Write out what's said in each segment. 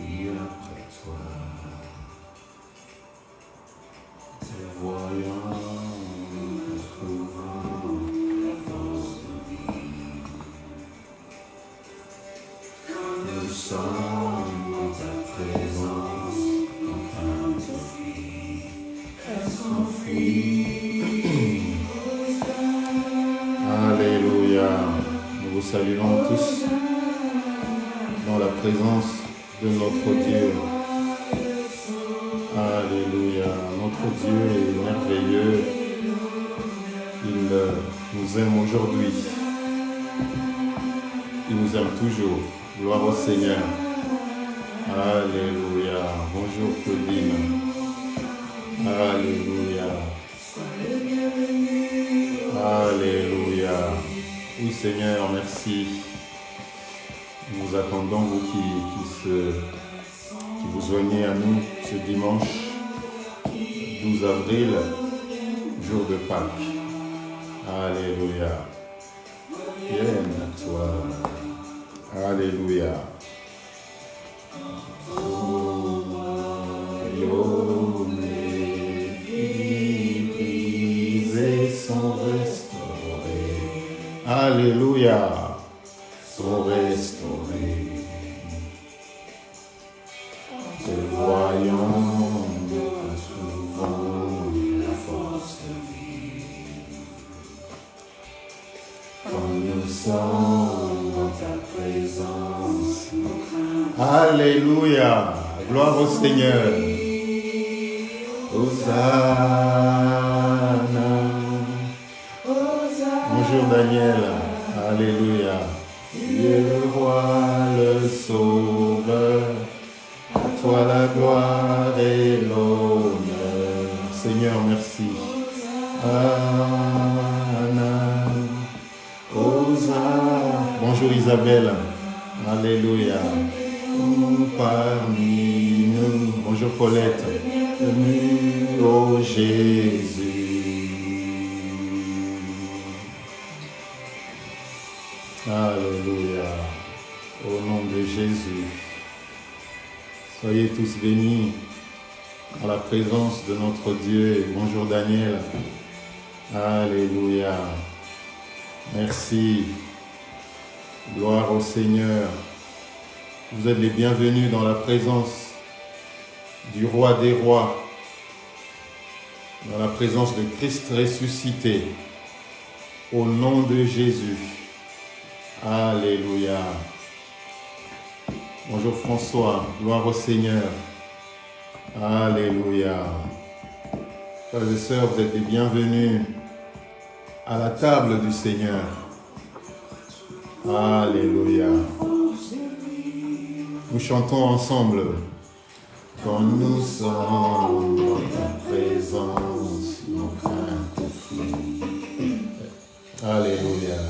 et après toi, te voyant, nous trouvons la force de vie. Quand nous sommes dans ta présence, nos craintes fuient, elles s'enfuient. Alléluia. Nous vous saluons tous dans la présence de notre Dieu. Alléluia. Notre Dieu est merveilleux. Il nous aime aujourd'hui. Il nous aime toujours. Gloire au Seigneur. Alléluia. Bonjour Claudine. Alléluia. Alléluia. Oui Seigneur, merci. Nous attendons vous qui vous joignez à nous ce dimanche 12 avril, jour de Pâques. Alléluia. Viens à toi. Alléluia. Brisés sont restaurés. Alléluia. Sont restaurés. Te voyons, nous retrouvons la force de vie. Quand nous sommes dans ta présence, alléluia, gloire au Seigneur. Hosanna. Bonjour Daniel, alléluia. Tu es le roi, le sauveur. À toi la gloire et l'honneur. Seigneur, merci. Anna, Hosanna. Bonjour Isabelle. Alléluia. Parmi nous. Bonjour Paulette. Bienvenue, oh Jésus. Alléluia. Au nom de Jésus. Soyez tous bénis à la présence de notre Dieu. Bonjour Daniel. Alléluia. Merci. Gloire au Seigneur. Vous êtes les bienvenus dans la présence du Roi des Rois, dans la présence de Christ ressuscité, au nom de Jésus. Alléluia. Bonjour François, gloire au Seigneur. Alléluia. Frères et sœurs, vous êtes les bienvenus à la table du Seigneur. Alléluia. Nous chantons ensemble. Quand nous sommes dans ta présence, nos craintes fuient. Alléluia.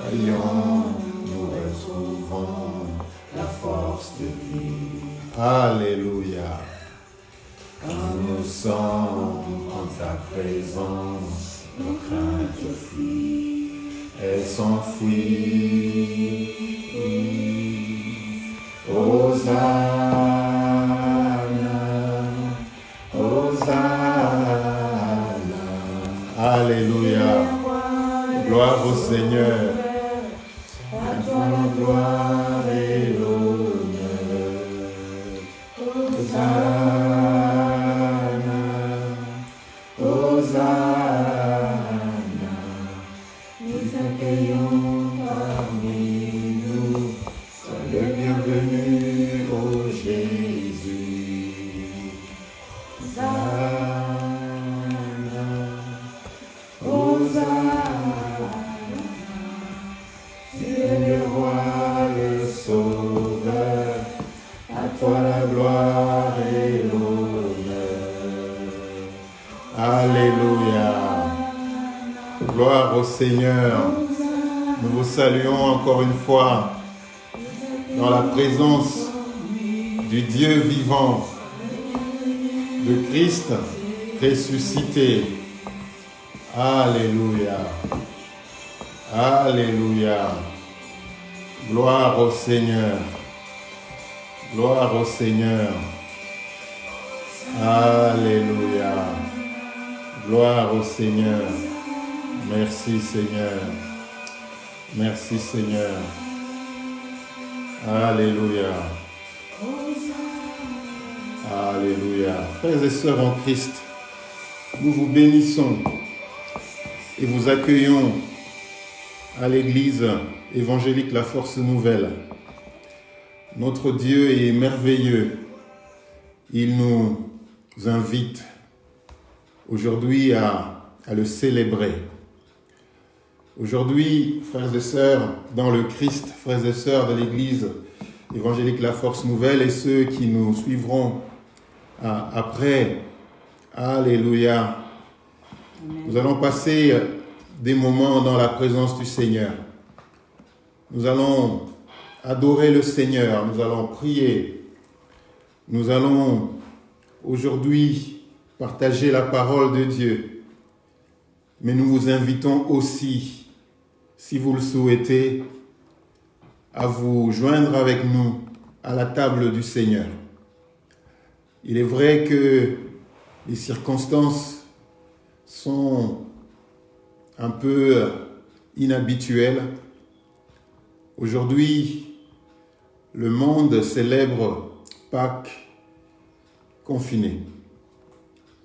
Voyons, nous retrouvons la force de vie. Alléluia. Quand nous sommes en ta présence, nos craintes fuient, elles s'enfuient. Hosanna, Hosanna. Alléluia. Gloire au Seigneur. À toi la gloire et l'honneur. Hosanna, Hosanna. Nous t'accueillons parmi nous. Sois le bienvenu, ô Jésus. Hosanna, Hosanna. Tu es le roi, le sauveur. À toi la gloire et l'honneur. Alléluia. Gloire au Seigneur. Nous vous saluons encore une fois dans la présence du Dieu vivant, de Christ ressuscité. Alléluia. Alléluia. Gloire au Seigneur. Gloire au Seigneur. Alléluia. Gloire au Seigneur. Merci Seigneur. Merci Seigneur. Alléluia. Alléluia. Frères et sœurs en Christ, nous vous bénissons et vous accueillons à l'église évangélique La Force Nouvelle. Notre Dieu est merveilleux. Il nous invite aujourd'hui à le célébrer. Aujourd'hui, frères et sœurs dans le Christ, frères et sœurs de l'église évangélique La Force Nouvelle et ceux qui nous suivront après, alléluia, nous allons passer des moments dans la présence du Seigneur. Nous allons adorer le Seigneur, nous allons prier, nous allons aujourd'hui partager la parole de Dieu. Mais nous vous invitons aussi, si vous le souhaitez, à vous joindre avec nous à la table du Seigneur. Il est vrai que les circonstances sont un peu inhabituelles. Aujourd'hui, le monde célèbre Pâques confiné.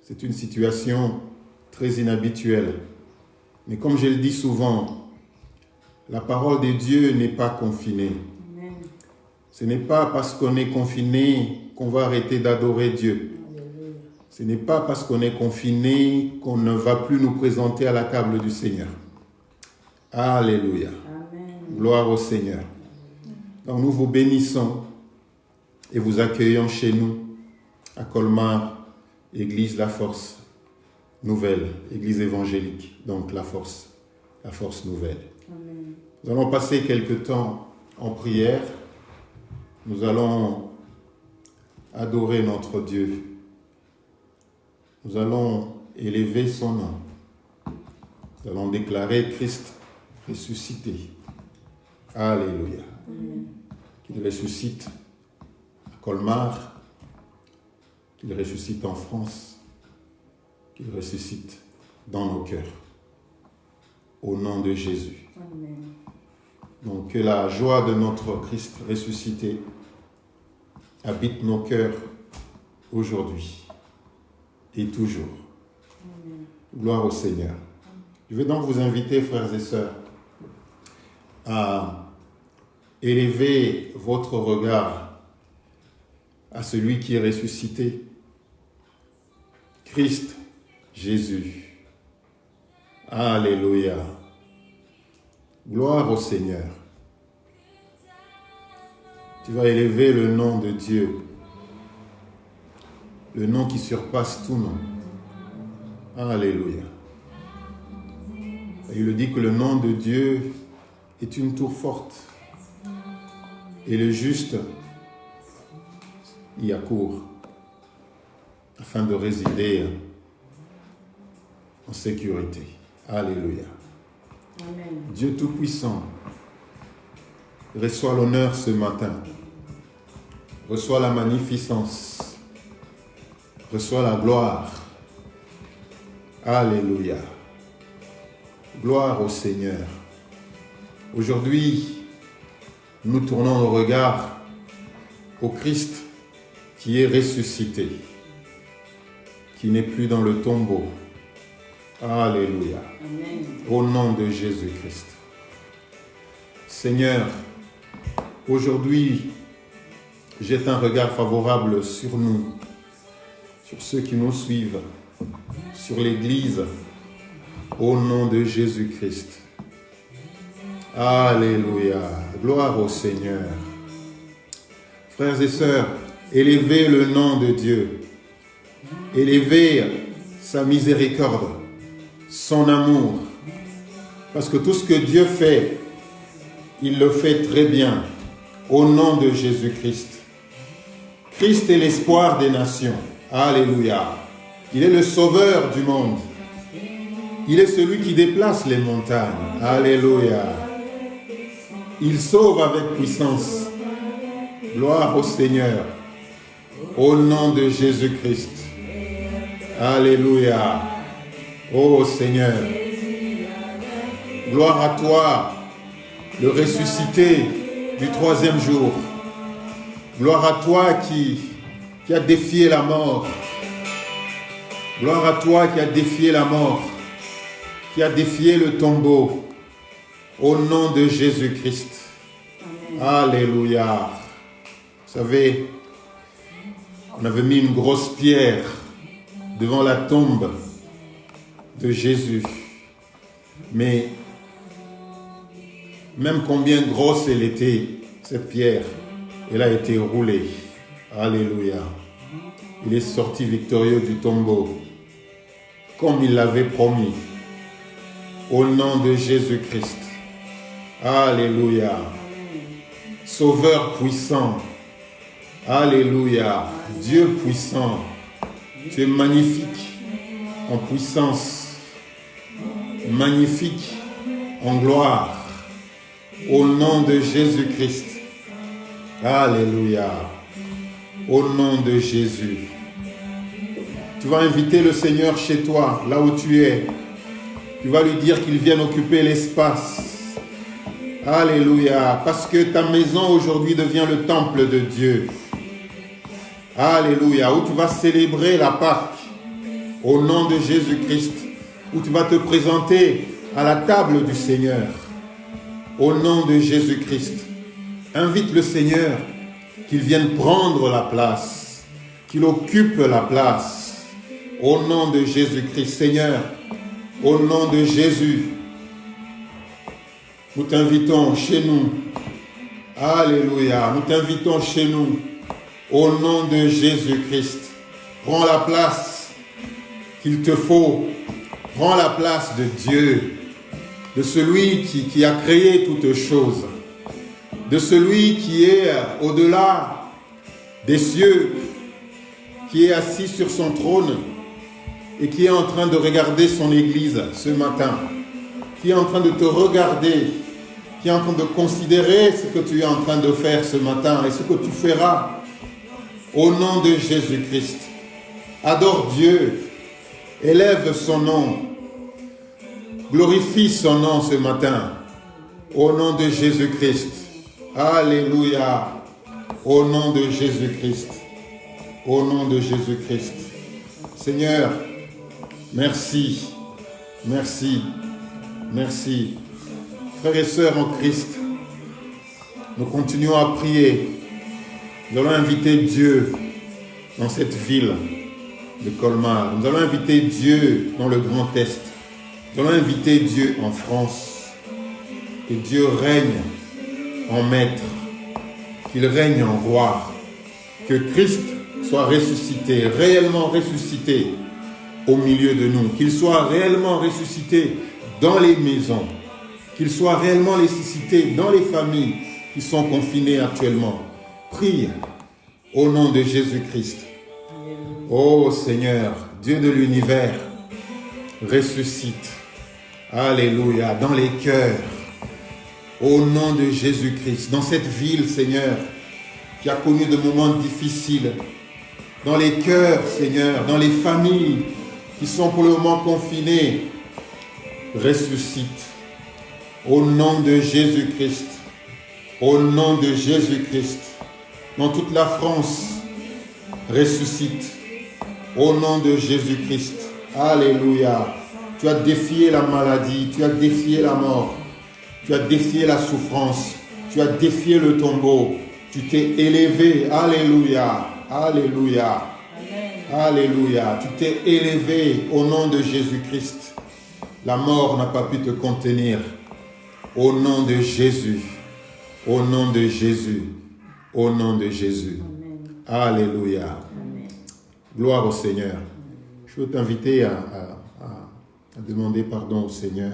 C'est une situation très inhabituelle. Mais comme je le dis souvent, la parole de Dieu n'est pas confinée. Amen. Ce n'est pas parce qu'on est confiné qu'on va arrêter d'adorer Dieu. Amen. Ce n'est pas parce qu'on est confiné qu'on ne va plus nous présenter à la table du Seigneur. Alléluia. Amen. Gloire au Seigneur. Donc nous vous bénissons et vous accueillons chez nous à Colmar, Église La Force Nouvelle, Église évangélique, donc La Force Nouvelle. Amen. Nous allons passer quelque temps en prière. Nous allons adorer notre Dieu. Nous allons élever son nom. Nous allons déclarer Christ ressuscité. Alléluia. Amen. Qu'il ressuscite à Colmar, qu'il ressuscite en France, qu'il ressuscite dans nos cœurs. Au nom de Jésus. Amen. Donc que la joie de notre Christ ressuscité habite nos cœurs aujourd'hui et toujours. Amen. Gloire au Seigneur. Amen. Je vais donc vous inviter, frères et sœurs, à élever votre regard à celui qui est ressuscité, Christ Jésus. Alléluia. Gloire au Seigneur. Tu vas élever le nom de Dieu, le nom qui surpasse tout nom. Alléluia. Et il le dit que le nom de Dieu est une tour forte et le juste y accourt afin de résider en sécurité. Alléluia. Amen. Dieu Tout-Puissant, reçois l'honneur ce matin. Reçois la magnificence. Reçois la gloire. Alléluia. Gloire au Seigneur. Aujourd'hui, nous tournons nos regards au Christ qui est ressuscité, qui n'est plus dans le tombeau. Alléluia. Amen. Au nom de Jésus-Christ. Seigneur, aujourd'hui, jette un regard favorable sur nous, sur ceux qui nous suivent, sur l'Église, au nom de Jésus-Christ. Alléluia. Gloire au Seigneur. Frères et sœurs, élevez le nom de Dieu. Élevez sa miséricorde, son amour. Parce que tout ce que Dieu fait, il le fait très bien. Au nom de Jésus-Christ. Christ est l'espoir des nations. Alléluia. Il est le sauveur du monde. Il est celui qui déplace les montagnes. Alléluia. Il sauve avec puissance. Gloire au Seigneur. Au nom de Jésus-Christ. Alléluia. Ô Seigneur. Gloire à toi, le ressuscité du troisième jour. Gloire à toi qui a défié la mort. Gloire à toi qui a défié la mort, qui a défié le tombeau. Au nom de Jésus-Christ. Alléluia. Vous savez, on avait mis une grosse pierre devant la tombe de Jésus. Mais même combien grosse elle était, cette pierre, elle a été roulée. Alléluia. Il est sorti victorieux du tombeau, comme il l'avait promis. Au nom de Jésus-Christ. Alléluia. Sauveur puissant. Alléluia. Dieu puissant. Tu es magnifique en puissance. Magnifique en gloire. Au nom de Jésus-Christ. Alléluia. Au nom de Jésus. Tu vas inviter le Seigneur chez toi, là où tu es. Tu vas lui dire qu'il vienne occuper l'espace. Alléluia. Parce que ta maison aujourd'hui devient le temple de Dieu. Alléluia. Où tu vas célébrer la Pâque. Au nom de Jésus-Christ. Où tu vas te présenter à la table du Seigneur. Au nom de Jésus-Christ. Invite le Seigneur qu'il vienne prendre la place. Qu'il occupe la place. Au nom de Jésus-Christ. Seigneur, au nom de Jésus, nous t'invitons chez nous. Alléluia. Nous t'invitons chez nous. Au nom de Jésus-Christ. Prends la place qu'il te faut. Prends la place de Dieu. De celui qui a créé toutes choses. De celui qui est au-delà des cieux. Qui est assis sur son trône. Et qui est en train de regarder son église ce matin. Qui est en train de te regarder. Qui est en train de considérer ce que tu es en train de faire ce matin. Et ce que tu feras. Au nom de Jésus-Christ. Adore Dieu. Élève son nom. Glorifie son nom ce matin. Au nom de Jésus-Christ. Alléluia. Au nom de Jésus-Christ. Au nom de Jésus-Christ. Seigneur, merci. Merci. Merci. Frères et sœurs en Christ, nous continuons à prier. Nous allons inviter Dieu dans cette ville de Colmar. Nous allons inviter Dieu dans le Grand Est. Nous allons inviter Dieu en France. Que Dieu règne en maître. Qu'il règne en roi. Que Christ soit ressuscité, réellement ressuscité au milieu de nous. Qu'il soit réellement ressuscité dans les maisons. Qu'il soit réellement ressuscité dans les familles qui sont confinées actuellement. Prie au nom de Jésus-Christ. Ô Seigneur, Dieu de l'univers, ressuscite. Alléluia, dans les cœurs. Au nom de Jésus-Christ, dans cette ville, Seigneur, qui a connu de moments difficiles. Dans les cœurs, Seigneur, dans les familles qui sont pour le moment confinées. Ressuscite. Au nom de Jésus-Christ. Au nom de Jésus-Christ. Dans toute la France, ressuscite. Au nom de Jésus-Christ. Alléluia. Tu as défié la maladie, tu as défié la mort, tu as défié la souffrance, tu as défié le tombeau, tu t'es élevé. Alléluia. Alléluia. Alléluia. Tu t'es élevé au nom de Jésus-Christ. La mort n'a pas pu te contenir. Au nom de Jésus. Au nom de Jésus. Au nom de Jésus. Alléluia. Gloire au Seigneur. Je veux t'inviter à demander pardon au Seigneur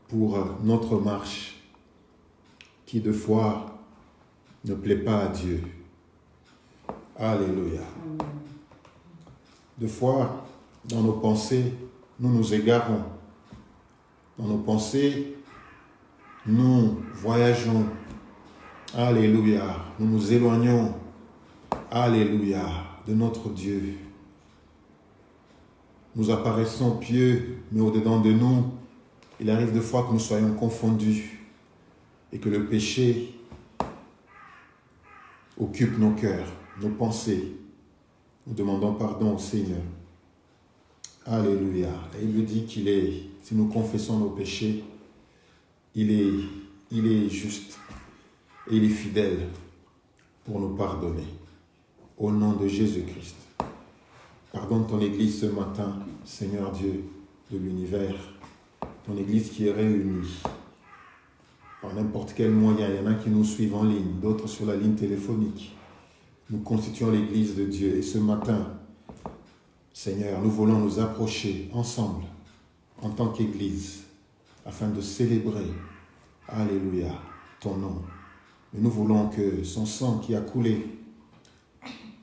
pour notre marche qui de fois ne plaît pas à Dieu. Alléluia. De fois, dans nos pensées, nous nous égarons. Dans nos pensées, nous voyageons Alléluia. Nous nous éloignons, alléluia, de notre Dieu. Nous apparaissons pieux, mais au-dedans de nous, il arrive de fois que nous soyons confondus et que le péché occupe nos cœurs, nos pensées. Nous demandons pardon au Seigneur. Alléluia. Et il nous dit qu'il est, si nous confessons nos péchés, il est juste et il est fidèle pour nous pardonner. Au nom de Jésus-Christ. Pardonne ton Église ce matin, Seigneur Dieu de l'univers, ton Église qui est réunie par n'importe quel moyen. Il y en a qui nous suivent en ligne, d'autres sur la ligne téléphonique. Nous constituons l'Église de Dieu et ce matin, Seigneur, nous voulons nous approcher ensemble en tant qu'Église afin de célébrer, alléluia, ton nom. Et nous voulons que son sang qui a coulé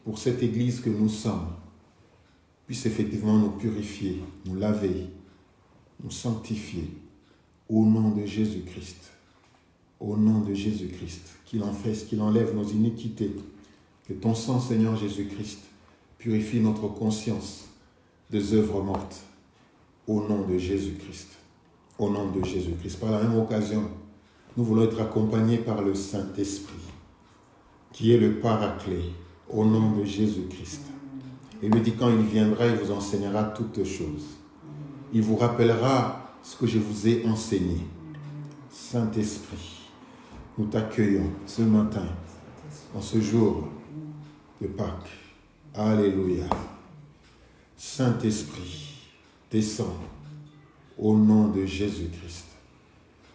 pour cette Église que nous sommes puisse effectivement nous purifier, nous laver, nous sanctifier au nom de Jésus-Christ. Au nom de Jésus-Christ, qu'il enlève nos iniquités, que ton sang, Seigneur Jésus-Christ, purifie notre conscience des œuvres mortes. Au nom de Jésus-Christ. Au nom de Jésus-Christ. Par la même occasion, nous voulons être accompagnés par le Saint-Esprit, qui est le Paraclet, au nom de Jésus-Christ. Et lui dit, quand il viendra, il vous enseignera toutes choses. Il vous rappellera ce que je vous ai enseigné. Saint-Esprit, nous t'accueillons ce matin, en ce jour de Pâques. Alléluia. Saint-Esprit, descends au nom de Jésus-Christ.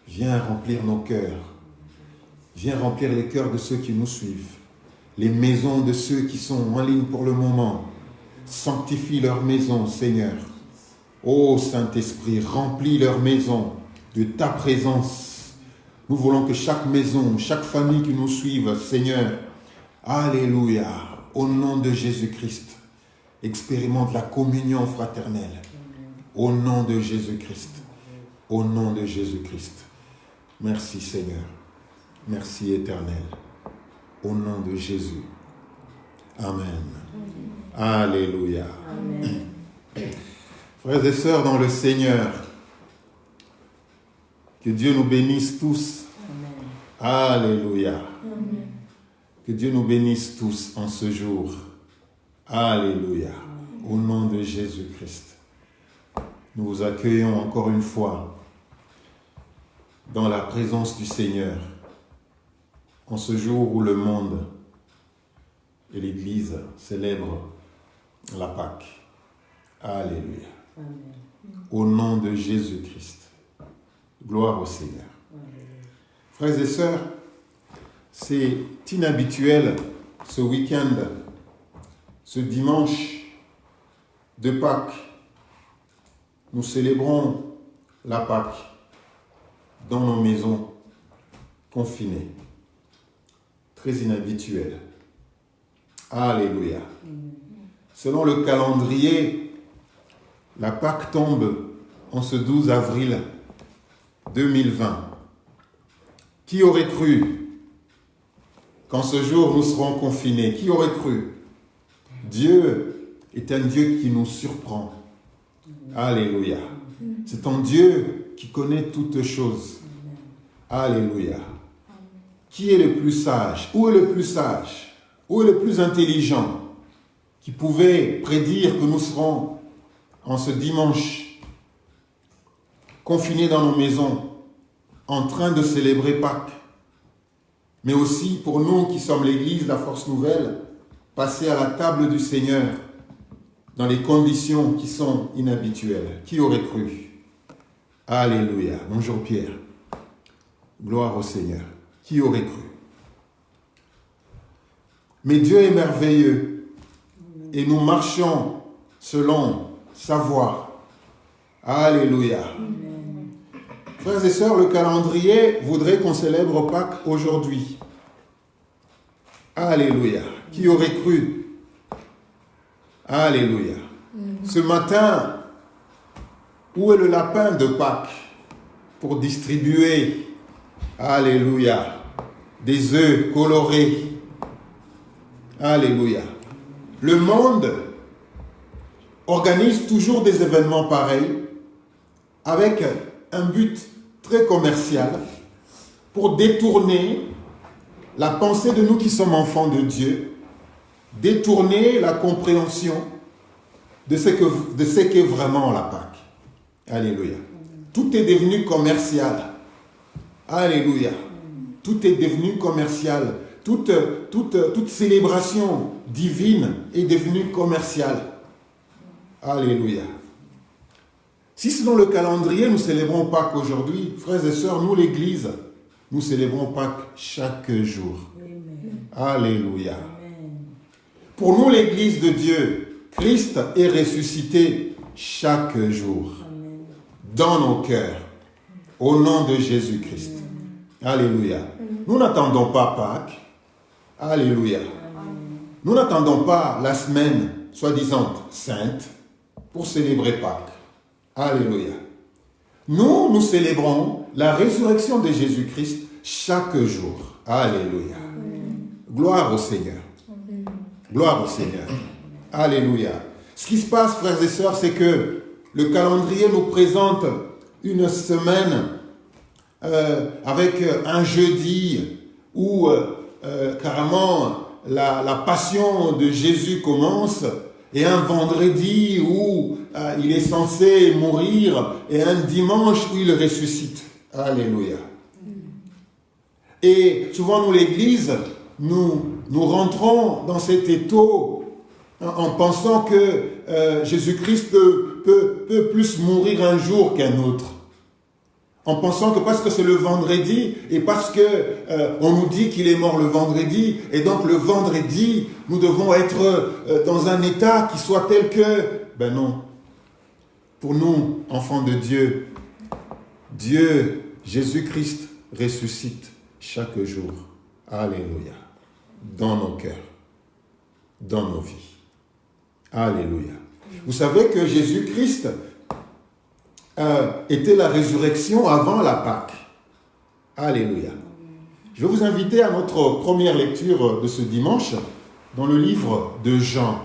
Viens remplir nos cœurs. Viens remplir les cœurs de ceux qui nous suivent. Les maisons de ceux qui sont en ligne pour le moment. Sanctifie leur maison, Seigneur. Ô Saint-Esprit, remplis leur maison de ta présence. Nous voulons que chaque maison, chaque famille qui nous suive, Seigneur, alléluia, au nom de Jésus-Christ, expérimente la communion fraternelle. Au nom de Jésus-Christ. Au nom de Jésus-Christ. Merci Seigneur. Merci Éternel. Au nom de Jésus. Amen. Alléluia. Amen. Frères et sœurs dans le Seigneur, que Dieu nous bénisse tous. Amen. Alléluia. Amen. Que Dieu nous bénisse tous en ce jour. Alléluia. Amen. Au nom de Jésus-Christ. Nous vous accueillons encore une fois dans la présence du Seigneur en ce jour où le monde et l'Église célèbrent la Pâque. Alléluia. Amen. Au nom de Jésus-Christ. Gloire au Seigneur. Amen. Frères et sœurs, c'est inhabituel ce week-end, ce dimanche de Pâques. Nous célébrons la Pâque dans nos maisons confinées. Très inhabituel. Alléluia. Selon le calendrier, la Pâque tombe en ce 12 avril 2020. Qui aurait cru qu'en ce jour nous serons confinés? Qui aurait cru? Dieu est un Dieu qui nous surprend. Alléluia. C'est un Dieu qui connaît toutes choses. Alléluia. Qui est le plus sage? Où est le plus sage? Où est le plus intelligent qui pouvait prédire que nous serons en ce dimanche confinés dans nos maisons en train de célébrer Pâques, mais aussi pour nous qui sommes l'Église, la Force Nouvelle, passer à la table du Seigneur dans les conditions qui sont inhabituelles. Qui aurait cru? Alléluia. Bonjour Pierre. Gloire au Seigneur. Qui aurait cru? Mais Dieu est merveilleux et nous marchons selon sa voie. Alléluia. Amen. Frères et sœurs, le calendrier voudrait qu'on célèbre Pâques aujourd'hui. Alléluia. Qui aurait cru? Alléluia. Ce matin, où est le lapin de Pâques pour distribuer, alléluia, des œufs colorés. Alléluia. Le monde organise toujours des événements pareils avec un but très commercial pour détourner la pensée de nous qui sommes enfants de Dieu, détourner la compréhension de ce qu'est vraiment la Pâque. Alléluia. Tout est devenu commercial. Alléluia. Tout est devenu commercial. Toute célébration divine est devenue commerciale. Alléluia. Si selon le calendrier, nous célébrons Pâques aujourd'hui, frères et sœurs, nous l'Église, nous célébrons Pâques chaque jour. Amen. Alléluia. Amen. Pour nous, l'Église de Dieu, Christ est ressuscité chaque jour. Amen. Dans nos cœurs, au nom de Jésus-Christ. Amen. Alléluia. Amen. Nous n'attendons pas Pâques. Alléluia. Amen. Nous n'attendons pas la semaine, soi-disant sainte, pour célébrer Pâques. Alléluia. Nous célébrons la résurrection de Jésus-Christ chaque jour. Alléluia. Amen. Gloire au Seigneur. Amen. Gloire au Seigneur. Alléluia. Ce qui se passe, frères et sœurs, c'est que le calendrier nous présente une semaine avec un jeudi où carrément la passion de Jésus commence, et un vendredi où il est censé mourir, et un dimanche où il ressuscite. Alléluia. Et souvent, nous, l'Église, nous rentrons dans cet étau en pensant que Jésus-Christ peut plus mourir un jour qu'un autre. En pensant que parce que c'est le vendredi et parce que on nous dit qu'il est mort le vendredi, et donc le vendredi, nous devons être dans un état qui soit tel que... Ben non. Pour nous, enfants de Dieu, Jésus-Christ ressuscite chaque jour. Alléluia. Dans nos cœurs, dans nos vies. Alléluia. Vous savez que Jésus-Christ était la résurrection avant la Pâque. Alléluia. Je vais vous inviter à notre première lecture de ce dimanche dans le livre de Jean.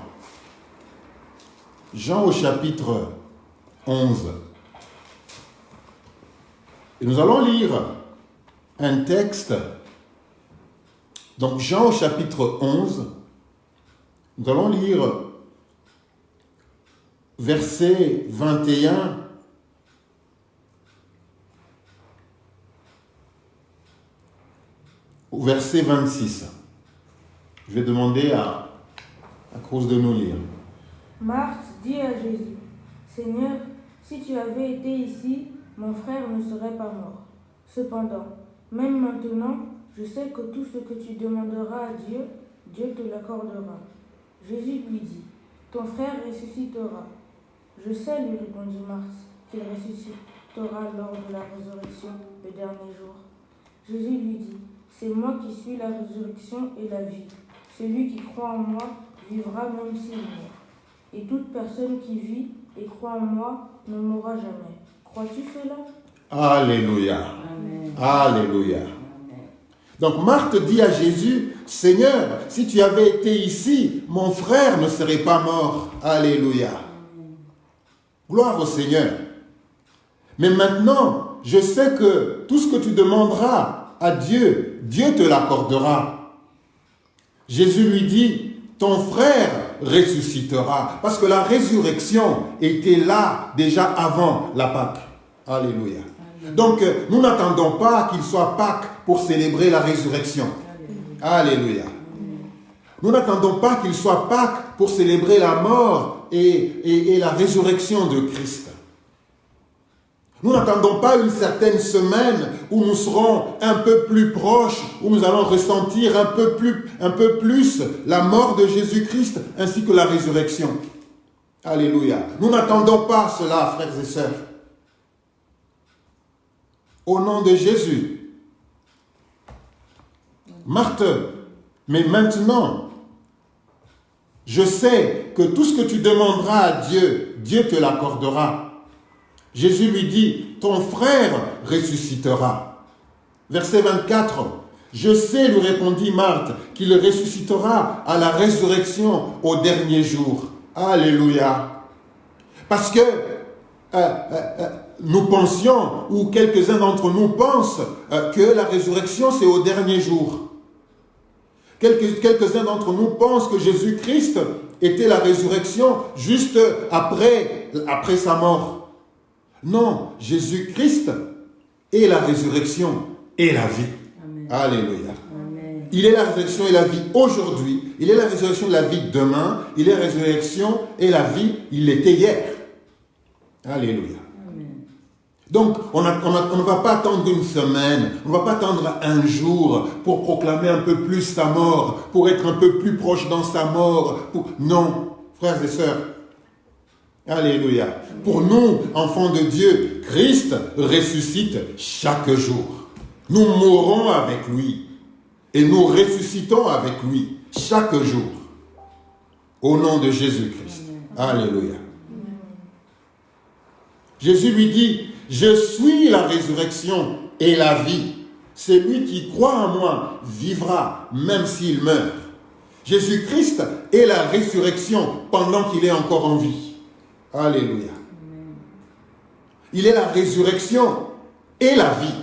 Jean au chapitre 11. Et nous allons lire un texte. Donc Jean au chapitre 11, nous allons lire verset 21 au verset 26. Je vais demander à Cruz de nous lire. Marthe dit à Jésus, « Seigneur, si tu avais été ici, mon frère ne serait pas mort. Cependant, même maintenant, je sais que tout ce que tu demanderas à Dieu, Dieu te l'accordera. » Jésus lui dit, « Ton frère ressuscitera. » « Je sais, lui répondit Marthe, qu'il ressuscitera lors de la résurrection le dernier jour. » Jésus lui dit, « C'est moi qui suis la résurrection et la vie. Celui qui croit en moi vivra même s'il meurt. Et toute personne qui vit et croit en moi ne mourra jamais. Crois-tu cela ?» Alléluia. Amen. Alléluia. Amen. Donc Marthe dit à Jésus, « Seigneur, si tu avais été ici, mon frère ne serait pas mort. » Alléluia. Amen. Gloire au Seigneur. Mais maintenant, je sais que tout ce que tu demanderas à Dieu, Dieu te l'accordera. Jésus lui dit, ton frère ressuscitera. Parce que la résurrection était là déjà avant la Pâque. Alléluia. Donc, nous n'attendons pas qu'il soit Pâques pour célébrer la résurrection. Alléluia. Nous n'attendons pas qu'il soit Pâques pour célébrer la mort et la résurrection de Christ. Nous n'attendons pas une certaine semaine où nous serons un peu plus proches, où nous allons ressentir un peu plus la mort de Jésus-Christ ainsi que la résurrection. Alléluia. Nous n'attendons pas cela, frères et sœurs. Au nom de Jésus. Marthe, mais maintenant, je sais que tout ce que tu demanderas à Dieu, Dieu te l'accordera. Jésus lui dit, ton frère ressuscitera. Verset 24, Je sais, lui répondit Marthe, qu'il ressuscitera à la résurrection au dernier jour. Alléluia. Parce que nous pensions, ou quelques-uns d'entre nous pensent, que la résurrection c'est au dernier jour. Quelques-uns d'entre nous pensent que Jésus-Christ était la résurrection juste après sa mort. Non, Jésus-Christ est la résurrection et la vie. Amen. Alléluia. Amen. Il est la résurrection et la vie aujourd'hui. Il est la résurrection et la vie demain. Il est la résurrection et la vie, il l'était hier. Alléluia. Amen. Donc, on ne va pas attendre une semaine, on ne va pas attendre un jour pour proclamer un peu plus sa mort, pour être un peu plus proche dans sa mort. Non, frères et sœurs. Alléluia. Pour nous, enfants de Dieu, Christ ressuscite chaque jour. Nous mourons avec lui et nous ressuscitons avec lui chaque jour. Au nom de Jésus-Christ. Alléluia. Jésus lui dit, je suis la résurrection et la vie. Celui qui croit en moi vivra même s'il meurt. Jésus-Christ est la résurrection pendant qu'il est encore en vie. Alléluia. Il est la résurrection et la vie.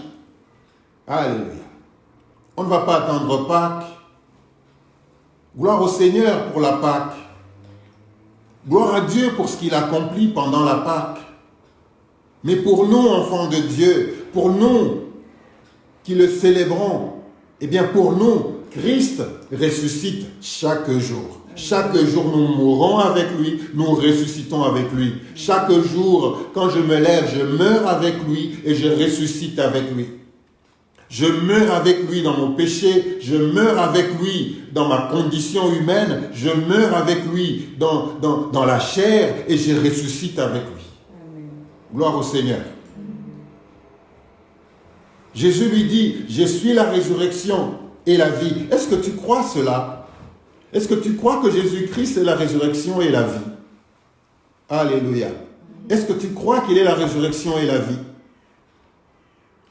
Alléluia. On ne va pas attendre Pâques. Gloire au Seigneur pour la Pâques. Gloire à Dieu pour ce qu'il accomplit pendant la Pâques. Mais pour nous, enfants de Dieu, pour nous qui le célébrons, eh bien pour nous, Christ ressuscite chaque jour. Chaque jour, nous mourons avec lui, nous ressuscitons avec lui. Chaque jour, quand je me lève, je meurs avec lui et je ressuscite avec lui. Je meurs avec lui dans mon péché, je meurs avec lui dans ma condition humaine, je meurs avec lui dans la chair et je ressuscite avec lui. Amen. Gloire au Seigneur. Jésus lui dit, je suis la résurrection et la vie. Est-ce que tu crois cela? Est-ce que tu crois que Jésus-Christ est la résurrection et la vie? Alléluia. Est-ce que tu crois qu'il est la résurrection et la vie?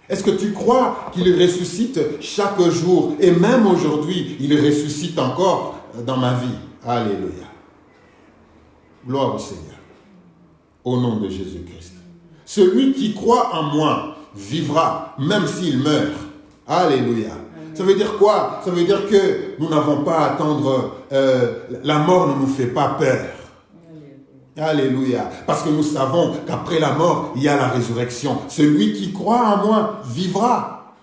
Est-ce que tu crois qu'il ressuscite chaque jour et même aujourd'hui, il ressuscite encore dans ma vie? Alléluia. Gloire au Seigneur. Au nom de Jésus-Christ. Celui qui croit en moi vivra même s'il meurt. Alléluia. Ça veut dire quoi? Ça veut dire que nous n'avons pas à attendre, la mort ne nous fait pas peur. Alléluia. Parce que nous savons qu'après la mort, il y a la résurrection. Celui qui croit en moi vivra,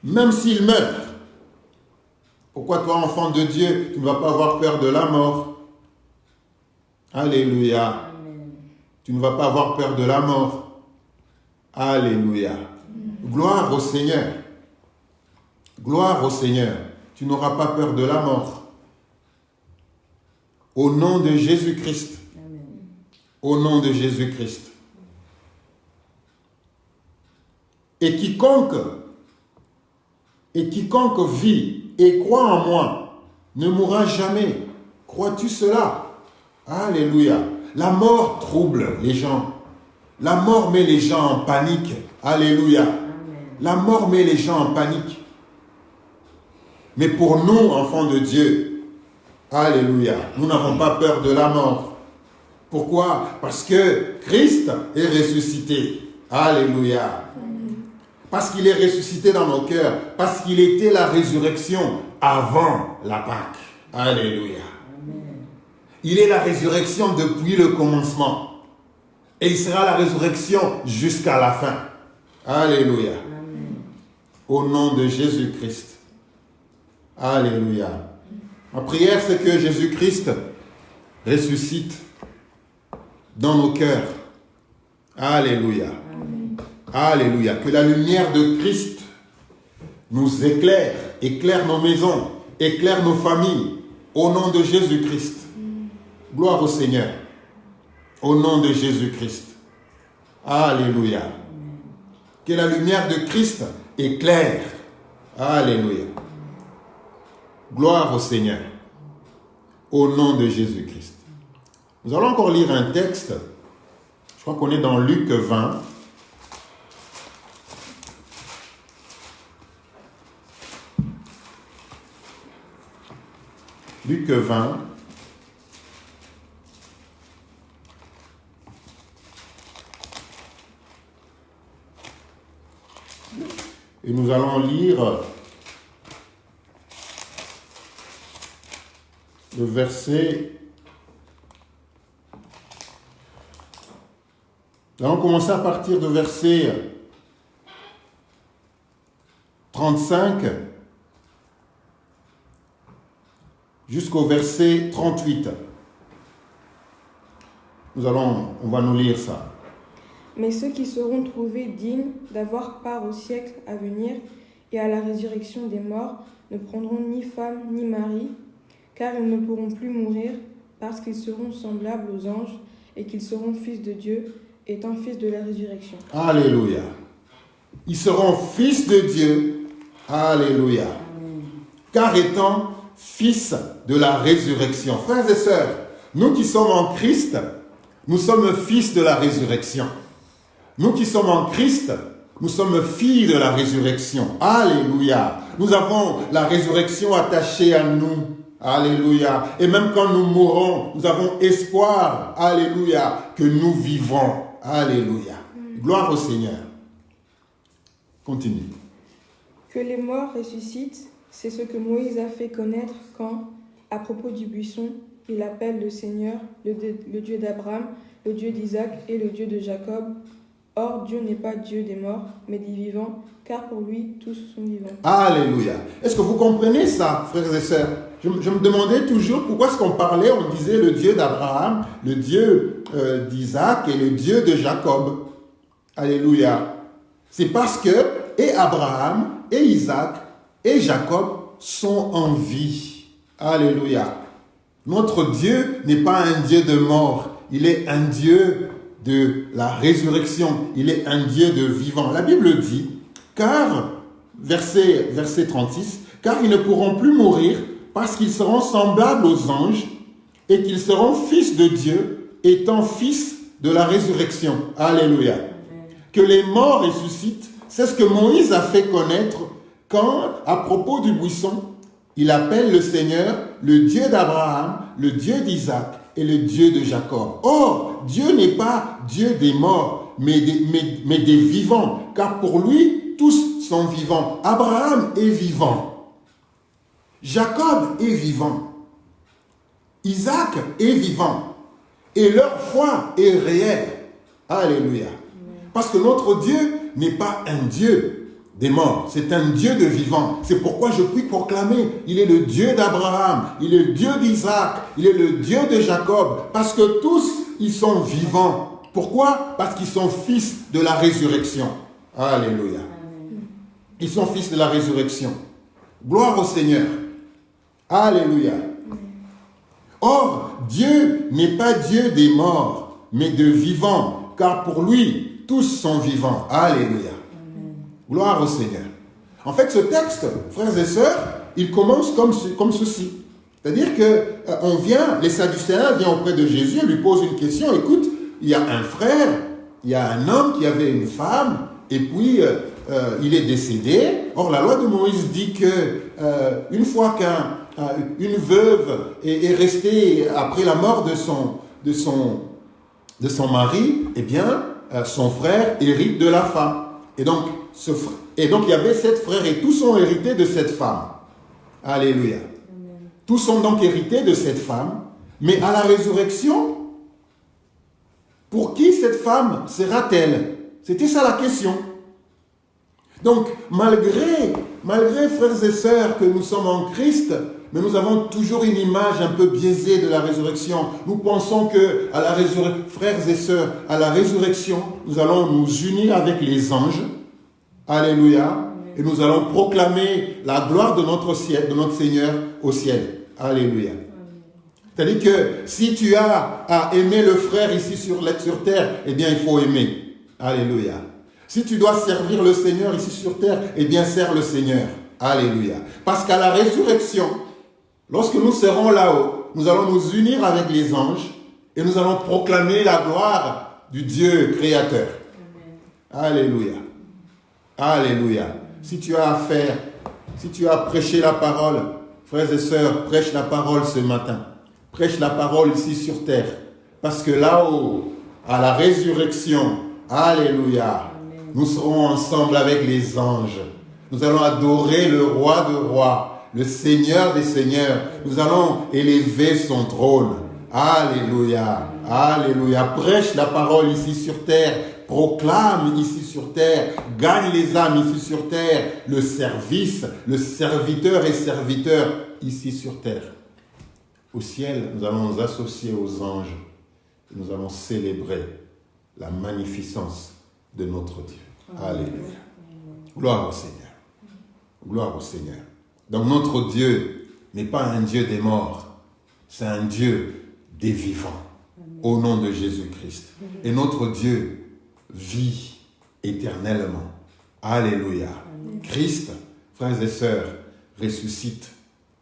même s'il meurt. Pourquoi toi, enfant de Dieu, tu ne vas pas avoir peur de la mort? Alléluia. Amen. Tu ne vas pas avoir peur de la mort. Alléluia. Gloire au Seigneur. Gloire au Seigneur. Tu n'auras pas peur de la mort. Au nom de Jésus-Christ. Au nom de Jésus-Christ. Et quiconque vit et croit en moi ne mourra jamais. Crois-tu cela? Alléluia. La mort trouble les gens. La mort met les gens en panique. Alléluia. Amen. La mort met les gens en panique. Mais pour nous, enfants de Dieu, alléluia, nous n'avons pas peur de la mort. Pourquoi? Parce que Christ est ressuscité. Alléluia. Parce qu'il est ressuscité dans nos cœurs. Parce qu'il était la résurrection avant la Pâque. Alléluia. Amen. Il est la résurrection depuis le commencement. Et il sera la résurrection jusqu'à la fin. Alléluia. Amen. Au nom de Jésus-Christ. Alléluia. Ma prière, c'est que Jésus-Christ ressuscite dans nos cœurs. Alléluia. Amen. Alléluia. Que la lumière de Christ nous éclaire, éclaire nos maisons, éclaire nos familles. Au nom de Jésus-Christ. Gloire au Seigneur. Au nom de Jésus-Christ. Alléluia. Que la lumière de Christ éclaire. Alléluia. Gloire au Seigneur. Au nom de Jésus-Christ. Nous allons encore lire un texte. Je crois qu'on est dans Luc 20. Luc 20. Et nous allons lire le verset. Nous allons commencer à partir de verset 35 jusqu'au verset 38. On va nous lire ça. Mais ceux qui seront trouvés dignes d'avoir part au siècle à venir et à la résurrection des morts ne prendront ni femme ni mari, car ils ne pourront plus mourir, parce qu'ils seront semblables aux anges et qu'ils seront fils de Dieu, étant fils de la résurrection. Alléluia. Ils seront fils de Dieu. Alléluia. Car étant fils de la résurrection. Frères et sœurs, nous qui sommes en Christ, nous sommes fils de la résurrection. Nous qui sommes en Christ, nous sommes filles de la résurrection. Alléluia. Nous avons la résurrection attachée à nous. Alléluia. Et même quand nous mourrons, nous avons espoir. Alléluia. Que nous vivons. Alléluia. Gloire au Seigneur. Continue. Que les morts ressuscitent, c'est ce que Moïse a fait connaître quand, à propos du buisson, il appelle le Seigneur, le Dieu d'Abraham, le Dieu d'Isaac et le Dieu de Jacob. Or, Dieu n'est pas Dieu des morts, mais des vivants, car pour lui, tous sont vivants. Alléluia. Est-ce que vous comprenez ça, frères et sœurs? Je me demandais toujours pourquoi est-ce qu'on parlait, on disait le Dieu d'Abraham, le Dieu d'Isaac et le Dieu de Jacob. Alléluia. C'est parce que et Abraham, et Isaac, et Jacob sont en vie. Alléluia. Notre Dieu n'est pas un Dieu de mort, il est un Dieu de la résurrection, il est un Dieu de vivant. La Bible dit, car, verset 36, car ils ne pourront plus mourir parce qu'ils seront semblables aux anges et qu'ils seront fils de Dieu, étant fils de la résurrection. Alléluia. Que les morts ressuscitent, c'est ce que Moïse a fait connaître quand, à propos du buisson, il appelle le Seigneur le Dieu d'Abraham, le Dieu d'Isaac et le Dieu de Jacob. Or, Dieu n'est pas Dieu des morts, mais des vivants, car pour lui, tous sont vivants. Abraham est vivant. Jacob est vivant. Isaac est vivant. Et leur foi est réelle. Alléluia. Parce que notre Dieu n'est pas un Dieu des morts, c'est un Dieu de vivants. C'est pourquoi je puis proclamer, il est le Dieu d'Abraham, il est le Dieu d'Isaac, il est le Dieu de Jacob, parce que tous, ils sont vivants. Pourquoi? Parce qu'ils sont fils de la résurrection. Alléluia. Ils sont fils de la résurrection. Gloire au Seigneur. Alléluia. Or, Dieu n'est pas Dieu des morts, mais de vivants, car pour lui, tous sont vivants. Alléluia. Gloire au Seigneur. En fait, ce texte, frères et sœurs, il commence comme ceci. C'est-à-dire que les Sadducéens viennent auprès de Jésus et lui posent une question. Écoute, il y a un frère, il y a un homme qui avait une femme, et puis il est décédé. Or, la loi de Moïse dit que une fois qu'une veuve est restée après la mort de son mari, eh bien, son frère hérite de la femme. Et donc, il y avait 7 frères et tous ont hérité de cette femme. Alléluia. Amen. Tous ont donc hérité de cette femme. Mais à la résurrection, pour qui cette femme sera-t-elle? C'était ça la question. Donc, malgré, frères et sœurs, que nous sommes en Christ, mais nous avons toujours une image un peu biaisée de la résurrection. Nous pensons que, frères et sœurs, à la résurrection, nous allons nous unir avec les anges. Alléluia. Et nous allons proclamer la gloire de notre Seigneur au ciel. Alléluia. C'est-à-dire que si tu as à aimer le frère ici sur terre, eh bien il faut aimer. Alléluia. Si tu dois servir le Seigneur ici sur terre, eh bien sers le Seigneur. Alléluia. Parce qu'à la résurrection, lorsque nous serons là-haut, nous allons nous unir avec les anges et nous allons proclamer la gloire du Dieu créateur. Amen. Alléluia. Alléluia. Si tu as à prêcher la parole, frères et sœurs, prêche la parole ce matin. Prêche la parole ici sur terre. Parce que là-haut, à la résurrection, alléluia, nous serons ensemble avec les anges. Nous allons adorer le roi de rois, le Seigneur des seigneurs. Nous allons élever son trône. Alléluia, alléluia. Prêche la parole ici sur terre. Proclame ici sur terre. Gagne les âmes ici sur terre. Le service, le serviteur et serviteur ici sur terre. Au ciel, nous allons nous associer aux anges. Nous allons célébrer la magnificence de notre Dieu. Alléluia. Gloire au Seigneur. Gloire au Seigneur. Donc notre Dieu n'est pas un Dieu des morts, c'est un Dieu des vivants, au nom de Jésus-Christ. Et notre Dieu vit éternellement. Alléluia. Christ, frères et sœurs, ressuscite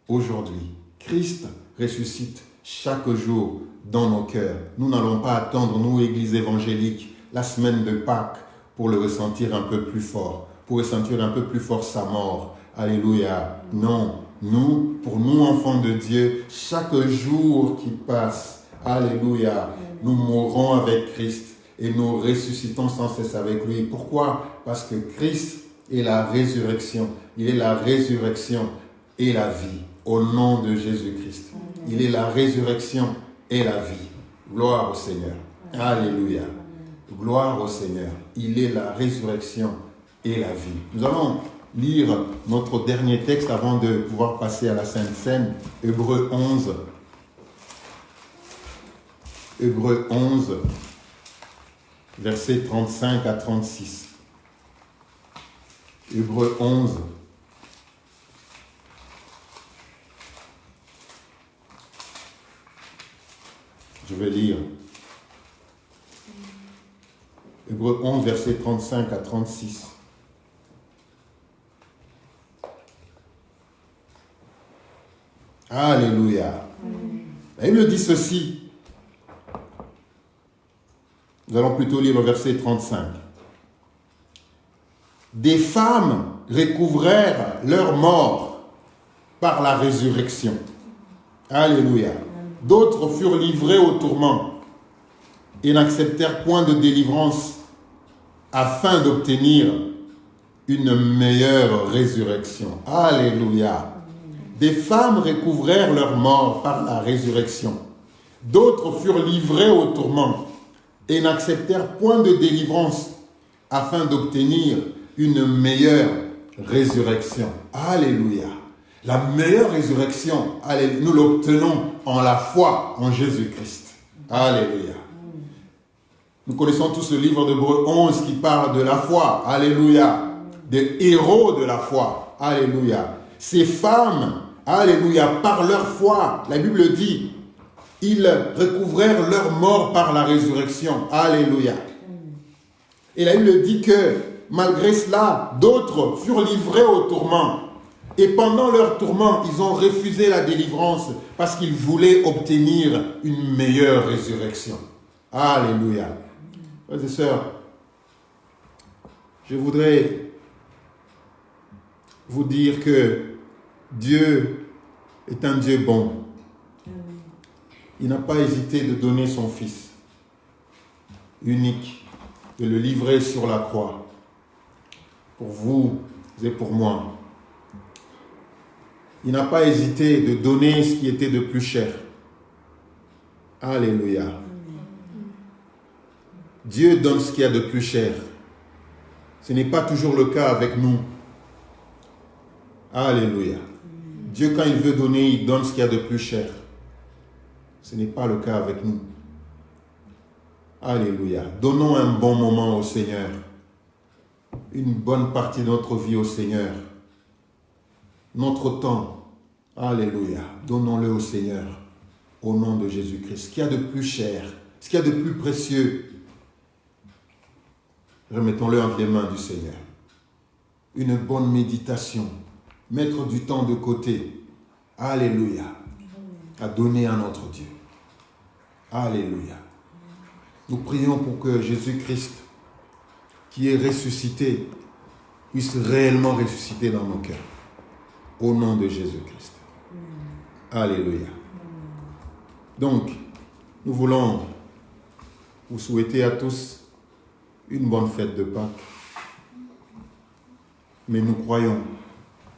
aujourd'hui. Christ ressuscite chaque jour dans nos cœurs. Nous n'allons pas attendre, nous, Église évangélique, la semaine de Pâques pour le ressentir un peu plus fort, pour ressentir un peu plus fort sa mort. Alléluia. Non, nous, pour nous, enfants de Dieu, chaque jour qui passe, alléluia, nous mourrons avec Christ et nous ressuscitons sans cesse avec lui. Pourquoi? Parce que Christ est la résurrection. Il est la résurrection et la vie, au nom de Jésus-Christ. Il est la résurrection et la vie. Gloire au Seigneur. Alléluia. Gloire au Seigneur. Il est la résurrection et la vie. Nous allons lire notre dernier texte avant de pouvoir passer à la Sainte Seine. Hébreux 11. Hébreux 11, versets 35 à 36. Hébreux 11. Je vais lire. Hébreux 11, versets 35 à 36. Alléluia. La Bible dit ceci. Nous allons plutôt lire le verset 35. Des femmes recouvrèrent leur mort par la résurrection. Alléluia. D'autres furent livrés au tourment et n'acceptèrent point de délivrance afin d'obtenir une meilleure résurrection. Alléluia. Des femmes recouvrèrent leur mort par la résurrection. D'autres furent livrés au tourment et n'acceptèrent point de délivrance afin d'obtenir une meilleure résurrection. Alléluia. La meilleure résurrection, nous l'obtenons en la foi en Jésus-Christ. Alléluia. Nous connaissons tous le livre d'Hébreux 11 qui parle de la foi. Alléluia. Des héros de la foi. Alléluia. Ces femmes, alléluia, par leur foi, la Bible dit, ils recouvrèrent leur mort par la résurrection. Alléluia. Et la Bible dit que, malgré cela, d'autres furent livrés au tourment. Et pendant leur tourment, ils ont refusé la délivrance parce qu'ils voulaient obtenir une meilleure résurrection. Alléluia. Frères et sœurs, je voudrais vous dire que Dieu est un Dieu bon. Il n'a pas hésité de donner son Fils unique, de le livrer sur la croix pour vous et pour moi. Il n'a pas hésité de donner ce qui était de plus cher. Alléluia. Dieu donne ce qu'il y a de plus cher. Ce n'est pas toujours le cas avec nous. Alléluia. Dieu, quand il veut donner, il donne ce qu'il y a de plus cher. Ce n'est pas le cas avec nous. Alléluia. Donnons un bon moment au Seigneur. Une bonne partie de notre vie au Seigneur. Notre temps, alléluia, donnons-le au Seigneur, au nom de Jésus-Christ. Ce qu'il y a de plus cher, ce qu'il y a de plus précieux, remettons-le entre les mains du Seigneur. Une bonne méditation, mettre du temps de côté, alléluia, à donner à notre Dieu. Alléluia. Nous prions pour que Jésus-Christ, qui est ressuscité, puisse réellement ressusciter dans nos cœurs. Au nom de Jésus-Christ. Alléluia. Donc, nous voulons vous souhaiter à tous une bonne fête de Pâques. Mais nous croyons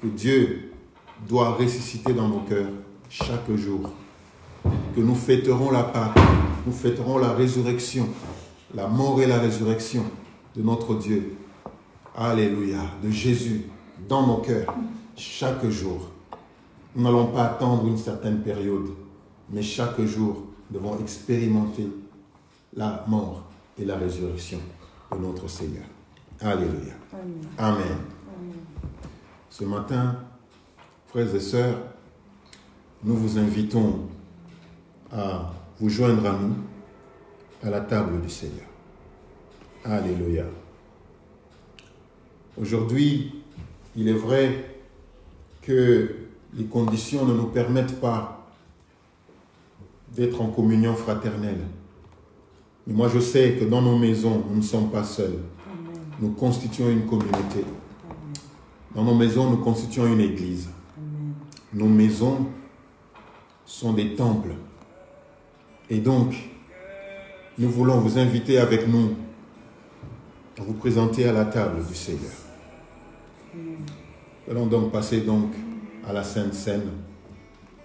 que Dieu doit ressusciter dans nos cœurs chaque jour. Que nous fêterons la Pâque, nous fêterons la résurrection, la mort et la résurrection de notre Dieu. Alléluia, de Jésus dans nos cœurs chaque jour. Nous n'allons pas attendre une certaine période, mais chaque jour, nous devons expérimenter la mort et la résurrection de notre Seigneur. Alléluia. Amen. Amen. Ce matin, frères et sœurs, nous vous invitons à vous joindre à nous à la table du Seigneur. Alléluia. Aujourd'hui, il est vrai que les conditions ne nous permettent pas d'être en communion fraternelle. Mais moi, je sais que dans nos maisons, nous ne sommes pas seuls. Amen. Nous constituons une communauté. Amen. Dans nos maisons, nous constituons une église. Amen. Nos maisons sont des temples. Et donc, nous voulons vous inviter avec nous à vous présenter à la table du Seigneur. Nous allons donc passer à la Sainte Seine.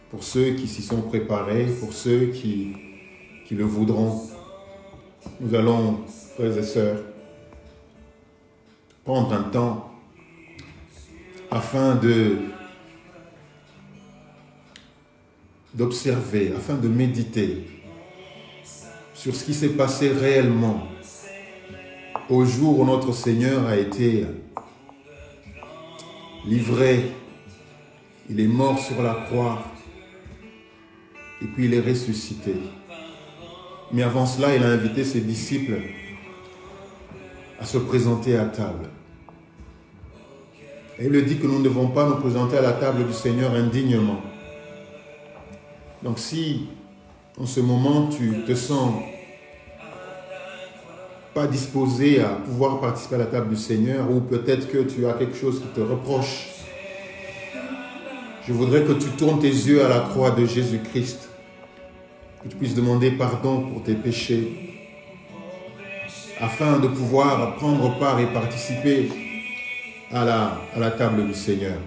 Pour ceux qui s'y sont préparés, pour ceux qui le voudront, nous allons, frères et sœurs, prendre un temps afin d'observer, afin de méditer sur ce qui s'est passé réellement au jour où notre Seigneur a été livré. Il est mort sur la croix et puis il est ressuscité. Mais avant cela, il a invité ses disciples à se présenter à table. Et il dit que nous ne devons pas nous présenter à la table du Seigneur indignement. Donc si en ce moment tu te sens pas disposé à pouvoir participer à la table du Seigneur, ou peut-être que tu as quelque chose qui te reproche, je voudrais que tu tournes tes yeux à la croix de Jésus-Christ, que tu puisses demander pardon pour tes péchés, afin de pouvoir prendre part et participer à la table du Seigneur.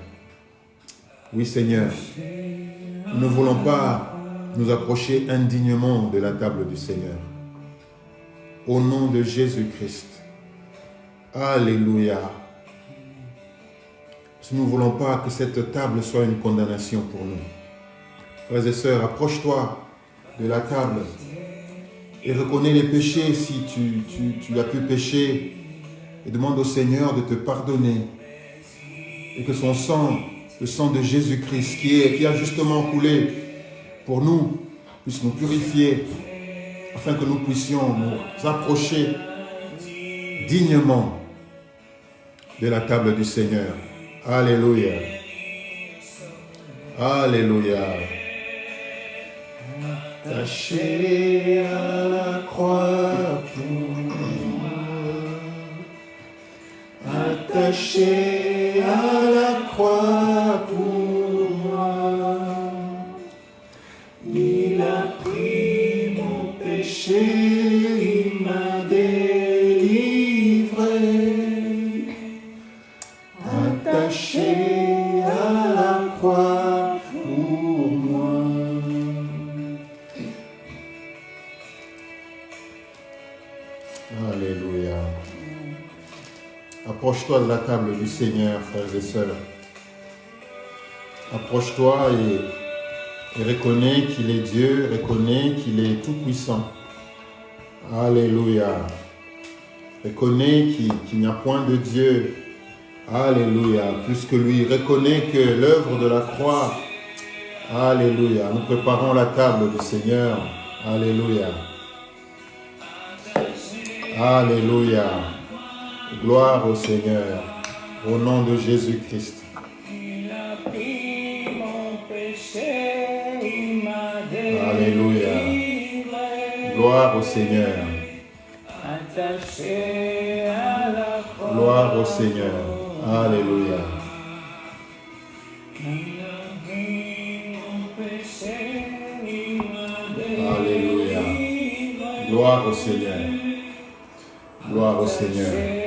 Oui, Seigneur, nous ne voulons pas nous approcher indignement de la table du Seigneur. Au nom de Jésus-Christ. Alléluia. Nous ne voulons pas que cette table soit une condamnation pour nous. Frères et sœurs, approche-toi de la table et reconnais les péchés si tu as pu pécher, et demande au Seigneur de te pardonner, et que son sang, le sang de Jésus-Christ qui a justement coulé pour nous, puisse nous purifier, afin que nous puissions nous approcher dignement de la table du Seigneur. Alléluia. Alléluia. Attaché à la croix pour moi. Attaché à la croix pour moi. Il a pris mon péché, il m'a délivré. Attaché à la croix pour moi. Alléluia. Approche-toi de la table du Seigneur, frères et sœurs. Approche-toi et reconnais qu'il est Dieu, reconnais qu'il est tout-puissant. Alléluia. Reconnais qu'il n'y a point de Dieu. Alléluia. Plus que lui. Reconnais que l'œuvre de la croix. Alléluia. Nous préparons la table du Seigneur. Alléluia. Alléluia. Gloire au Seigneur. Au nom de Jésus-Christ. Alléluia. Gloire au Seigneur. Gloire au Seigneur. Alléluia. Gloire au Seigneur. Gloire au Seigneur.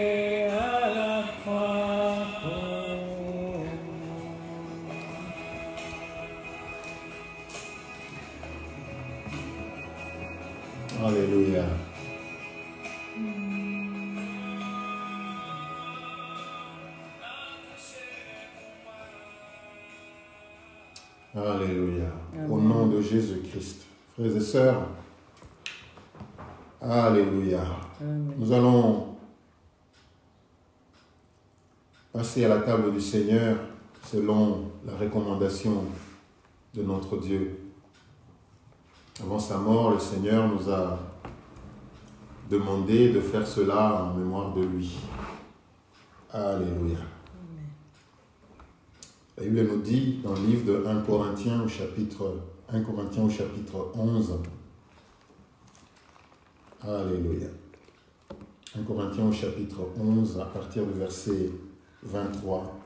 Alléluia. Alléluia. Au nom de Jésus-Christ. Frères et sœurs, alléluia. Amen. Nous allons passer à la table du Seigneur selon la recommandation de notre Dieu. Avant sa mort, le Seigneur nous a demandé de faire cela en mémoire de lui. Alléluia. La Bible nous dit dans le livre de 1 Corinthiens au chapitre 11. Alléluia. 1 Corinthiens au chapitre 11 à partir du verset 23.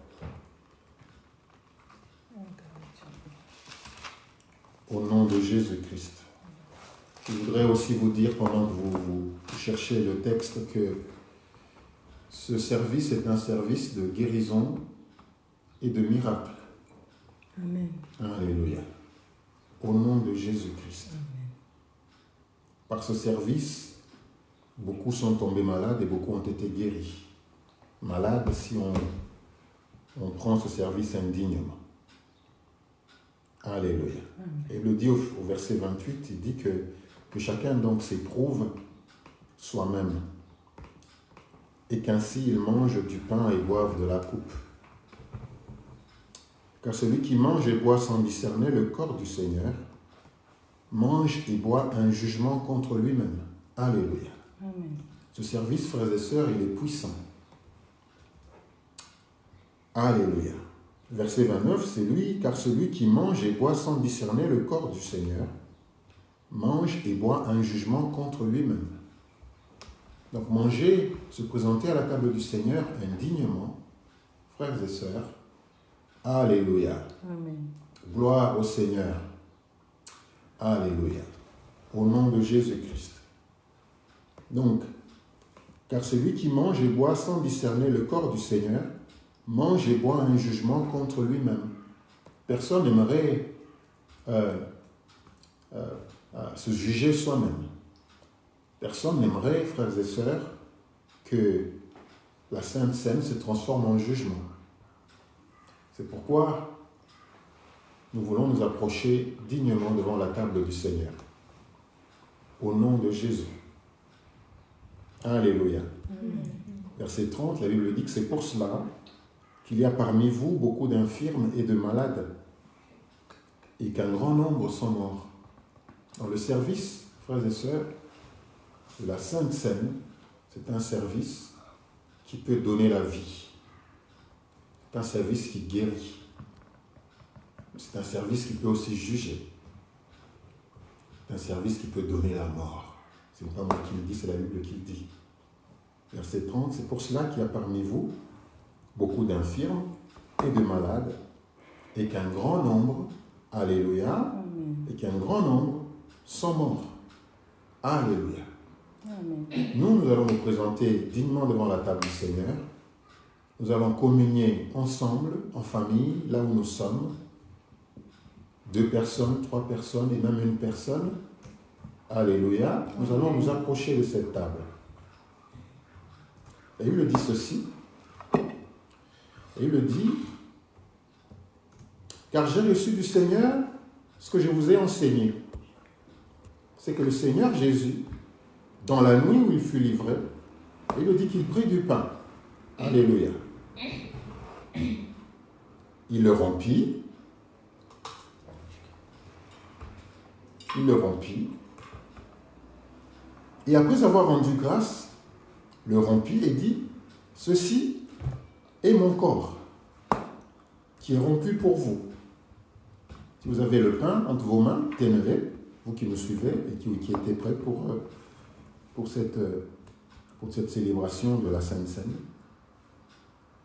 Au nom de Jésus-Christ. Je voudrais aussi vous dire, pendant que vous cherchez le texte, que ce service est un service de guérison et de miracle. Amen. Alléluia. Au nom de Jésus-Christ. Amen. Par ce service, beaucoup sont tombés malades et beaucoup ont été guéris. Malades si on prend ce service indignement. Alléluia. Amen. Et il le dit au verset 28, il dit que chacun donc s'éprouve soi-même et qu'ainsi il mange du pain et boive de la coupe. Car celui qui mange et boit sans discerner le corps du Seigneur mange et boit un jugement contre lui-même. Alléluia. Amen. Ce service, frères et sœurs, il est puissant. Alléluia. Verset 29, c'est lui, car celui qui mange et boit sans discerner le corps du Seigneur mange et boit un jugement contre lui-même. Donc manger, se présenter à la table du Seigneur indignement, frères et sœurs, alléluia. Amen. Gloire au Seigneur. Alléluia. Au nom de Jésus-Christ. Donc, car celui qui mange et boit sans discerner le corps du Seigneur mange et boit un jugement contre lui-même. Personne n'aimerait se juger soi-même. Personne n'aimerait, frères et sœurs, que la Sainte Seine se transforme en jugement. C'est pourquoi nous voulons nous approcher dignement devant la table du Seigneur. Au nom de Jésus. Alléluia. Amen. Verset 30, la Bible dit que c'est pour cela qu'il y a parmi vous beaucoup d'infirmes et de malades, et qu'un grand nombre sont morts. Dans le service, frères et sœurs, de la Sainte Seine, c'est un service qui peut donner la vie. C'est un service qui guérit. C'est un service qui peut aussi juger. C'est un service qui peut donner la mort. Ce n'est pas moi qui le dis, c'est la Bible qui le dit. Verset 30, c'est pour cela qu'il y a parmi vous beaucoup d'infirmes et de malades, et qu'un grand nombre, alléluia, Amen. et qu'un grand nombre sont morts. Alléluia. Amen. Nous allons nous présenter dignement devant la table du Seigneur. Nous allons communier ensemble, en famille, là où nous sommes. 2 personnes, 3 personnes et même 1 personne. Alléluia. Nous allons nous approcher de cette table. Et il le dit ceci. Et il le dit, car j'ai reçu du Seigneur ce que je vous ai enseigné. C'est que le Seigneur Jésus, dans la nuit où il fut livré, il le dit qu'il prit du pain. Alléluia. Il le rompit. Il le rompit. Et après avoir rendu grâce, le rompit et dit, ceci est mon corps, qui est rompu pour vous. Si vous avez le pain entre vos mains, ténérez, vous qui me suivez et qui étaient prêts pour cette célébration de la Sainte Seine.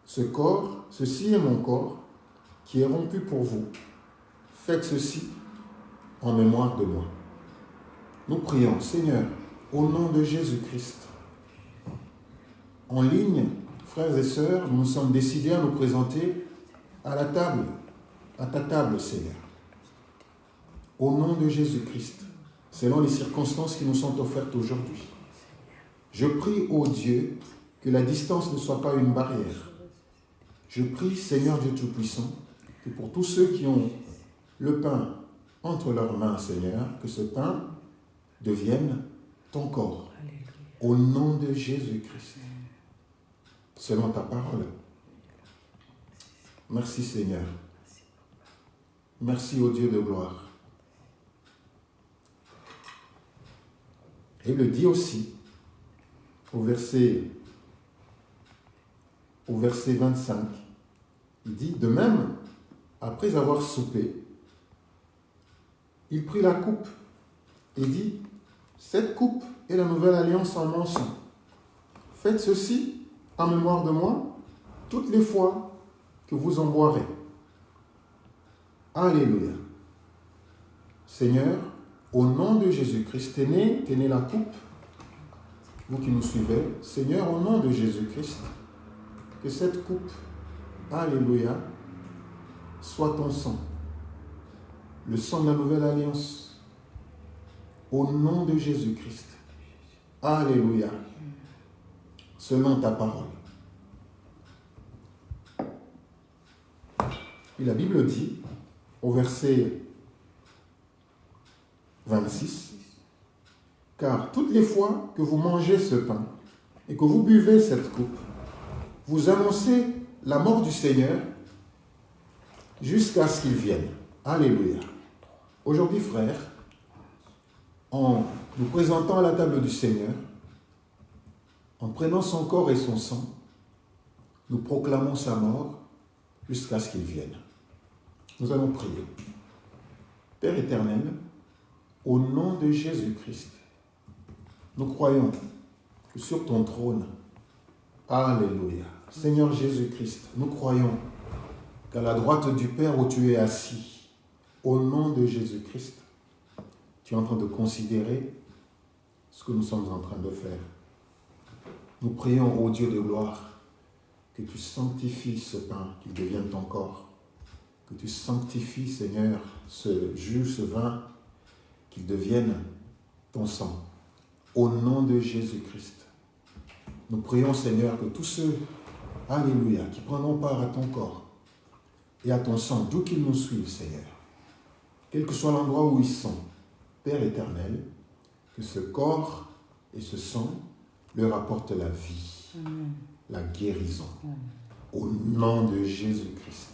Ce corps, ceci est mon corps, qui est rompu pour vous. Faites ceci en mémoire de moi. Nous prions, Seigneur, au nom de Jésus-Christ. En ligne, frères et sœurs, nous nous sommes décidés à nous présenter à la table, à ta table, Seigneur. Au nom de Jésus-Christ, selon les circonstances qui nous sont offertes aujourd'hui. Je prie, ô Dieu, que la distance ne soit pas une barrière. Je prie, Seigneur Dieu Tout-Puissant, que pour tous ceux qui ont le pain entre leurs mains, Seigneur, que ce pain devienne ton corps. Au nom de Jésus-Christ. Selon ta parole. Merci, Seigneur. Merci, ô Dieu de gloire. Et il le dit aussi au verset 25. Il dit, de même, après avoir soupé, il prit la coupe et dit, cette coupe est la nouvelle alliance en mon sang. Faites ceci en mémoire de moi toutes les fois que vous en boirez. Alléluia. Seigneur, au nom de Jésus-Christ, tenez la coupe, vous qui nous suivez. Seigneur, au nom de Jésus-Christ, que cette coupe, alléluia, soit ton sang, le sang de la nouvelle alliance, au nom de Jésus-Christ. Alléluia, selon ta parole. Et la Bible dit, au verset 26, car toutes les fois que vous mangez ce pain et que vous buvez cette coupe, vous annoncez la mort du Seigneur jusqu'à ce qu'il vienne. Alléluia. Aujourd'hui, frères, en nous présentant à la table du Seigneur, en prenant son corps et son sang, nous proclamons sa mort jusqu'à ce qu'il vienne. Nous allons prier. Père éternel, au nom de Jésus-Christ, nous croyons que sur ton trône, alléluia, Seigneur Jésus-Christ, nous croyons qu'à la droite du Père où tu es assis, au nom de Jésus-Christ, tu es en train de considérer ce que nous sommes en train de faire. Nous prions, ô Dieu de gloire, que tu sanctifies ce pain, qu'il devienne ton corps, que tu sanctifies, Seigneur, ce jus, ce vin, qu'il devienne ton sang. Au nom de Jésus-Christ. Nous prions, Seigneur, que tous ceux, alléluia, qui prendront part à ton corps et à ton sang, d'où qu'ils nous suivent, Seigneur, quel que soit l'endroit où ils sont, Père éternel, que ce corps et ce sang leur apportent la vie, la guérison. Au nom de Jésus-Christ.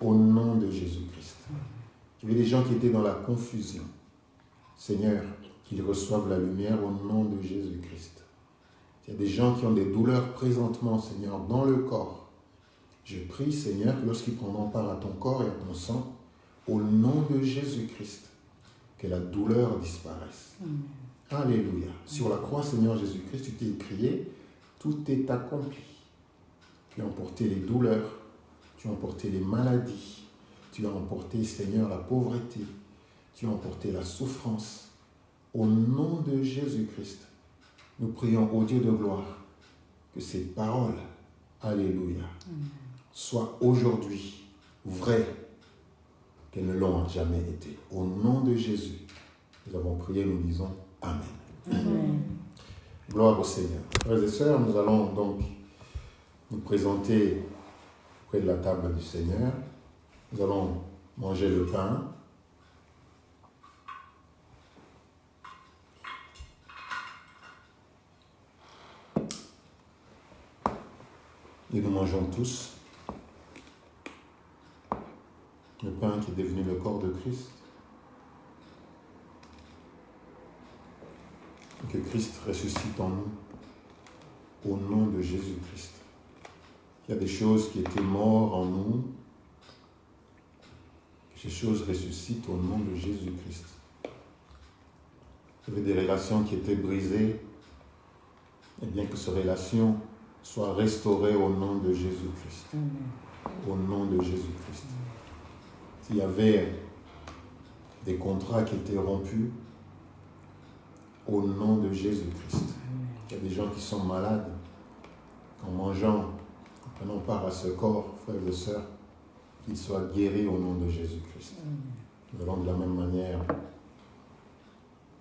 Au nom de Jésus-Christ. Il y avait des gens qui étaient dans la confusion. Seigneur, qu'ils reçoivent la lumière au nom de Jésus-Christ. Il y a des gens qui ont des douleurs présentement, Seigneur, dans le corps. Je prie, Seigneur, que lorsqu'ils prendront part à ton corps et à ton sang, au nom de Jésus-Christ, que la douleur disparaisse. Alléluia. Sur la croix, Seigneur Jésus-Christ, tu t'es écrié, tout est accompli. Tu as emporté les douleurs, tu as emporté les maladies, tu as emporté, Seigneur, la pauvreté, tu as emporté la souffrance. Au nom de Jésus-Christ, nous prions au Dieu de gloire que ces paroles, alléluia, soient aujourd'hui vraies, qu'elles ne l'ont jamais été. Au nom de Jésus, nous avons prié, nous disons Amen. Amen. Gloire au Seigneur. Frères et sœurs, nous allons donc nous présenter près de la table du Seigneur. Nous allons manger le pain. Et nous mangeons tous le pain qui est devenu le corps de Christ. Que Christ ressuscite en nous, au nom de Jésus-Christ. Il y a des choses qui étaient mortes en nous, que ces choses ressuscitent au nom de Jésus-Christ. Il y avait des relations qui étaient brisées, et bien que ces relations soient restaurées au nom de Jésus-Christ. Au nom de Jésus-Christ. S'il y avait des contrats qui étaient rompus, Au nom de Jésus-Christ. Il y a des gens qui sont malades en mangeant, en prenant part à ce corps, frères et sœurs, qu'ils soient guéris au nom de Jésus-Christ. Nous allons de la même manière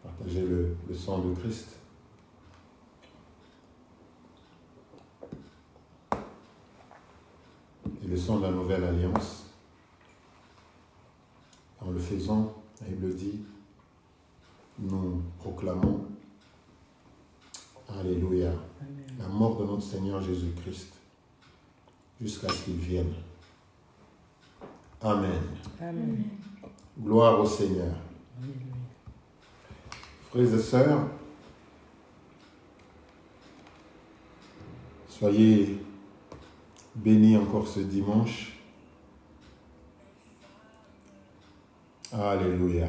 partager le sang de Christ. Et le sang de la nouvelle alliance. En le faisant, la Bible dit, nous proclamons, alléluia, la mort de notre Seigneur Jésus-Christ jusqu'à ce qu'il vienne. Amen. Amen. Gloire au Seigneur. Frères et sœurs, soyez bénis encore ce dimanche. Alléluia.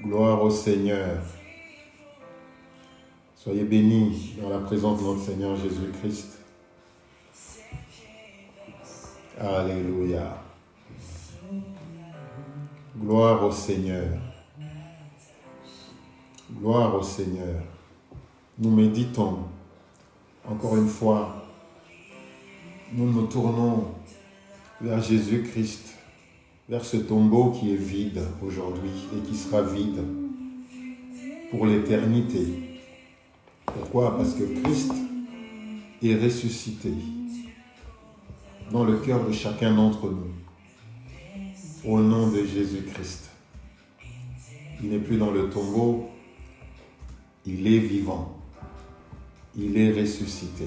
Gloire au Seigneur. Soyez bénis dans la présence de notre Seigneur Jésus-Christ. Alléluia. Gloire au Seigneur. Gloire au Seigneur. Nous méditons. Encore une fois, nous nous tournons vers Jésus-Christ, vers ce tombeau qui est vide aujourd'hui et qui sera vide pour l'éternité. Pourquoi? Parce que Christ est ressuscité dans le cœur de chacun d'entre nous. Au nom de Jésus-Christ. Il n'est plus dans le tombeau, il est vivant. Il est ressuscité.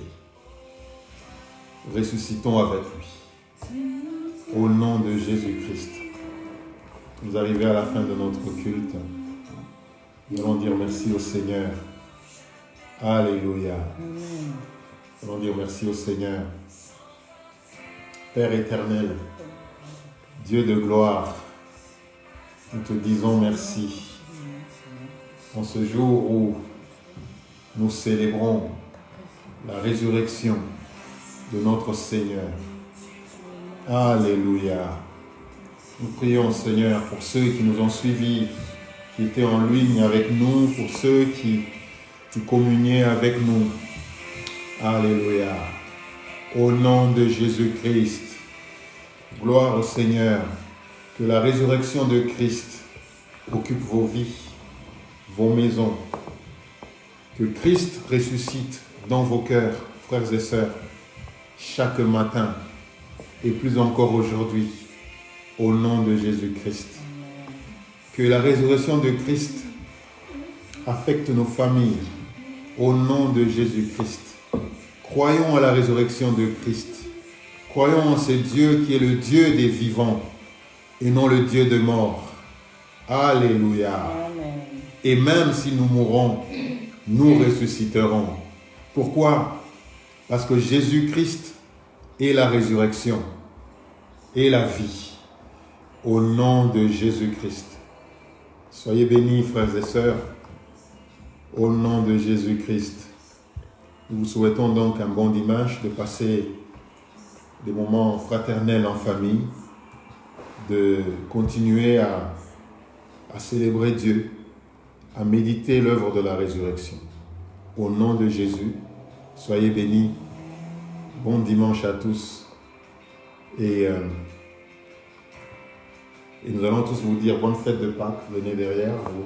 Ressuscitons avec lui. Au nom de Jésus-Christ. Nous arrivons à la fin de notre culte. Nous allons dire merci au Seigneur. Alléluia. Nous allons dire merci au Seigneur. Père éternel, Dieu de gloire, nous te disons merci. En ce jour où nous célébrons la résurrection de notre Seigneur. Alléluia. Nous prions, Seigneur, pour ceux qui nous ont suivis, qui étaient en ligne avec nous, pour ceux qui communiaient avec nous. Alléluia. Au nom de Jésus-Christ, gloire au Seigneur, que la résurrection de Christ occupe vos vies, vos maisons, que Christ ressuscite dans vos cœurs, frères et sœurs, chaque matin et plus encore aujourd'hui, au nom de Jésus-Christ. Que la résurrection de Christ affecte nos familles, au nom de Jésus-Christ. Croyons à la résurrection de Christ. Croyons en ce Dieu qui est le Dieu des vivants et non le Dieu de mort. Alléluia. Amen. Et même si nous mourrons, nous ressusciterons. Pourquoi? Parce que Jésus-Christ est la résurrection et la vie. Au nom de Jésus-Christ. Soyez bénis, frères et sœurs. Au nom de Jésus-Christ. Nous vous souhaitons donc un bon dimanche, de passer des moments fraternels en famille, de continuer à célébrer Dieu, à méditer l'œuvre de la résurrection. Au nom de Jésus, soyez bénis. Bon dimanche à tous. Et nous allons tous vous dire bonne fête de Pâques. Venez derrière vous.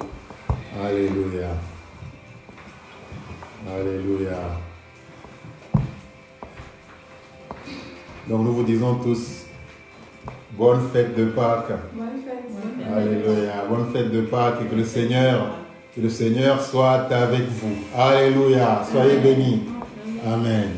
Alléluia. Alléluia. Donc nous vous disons tous bonne fête de Pâques. Bonne fête. Alléluia. Bonne fête de Pâques et que le Seigneur soit avec vous. Alléluia. Soyez bénis. Amen.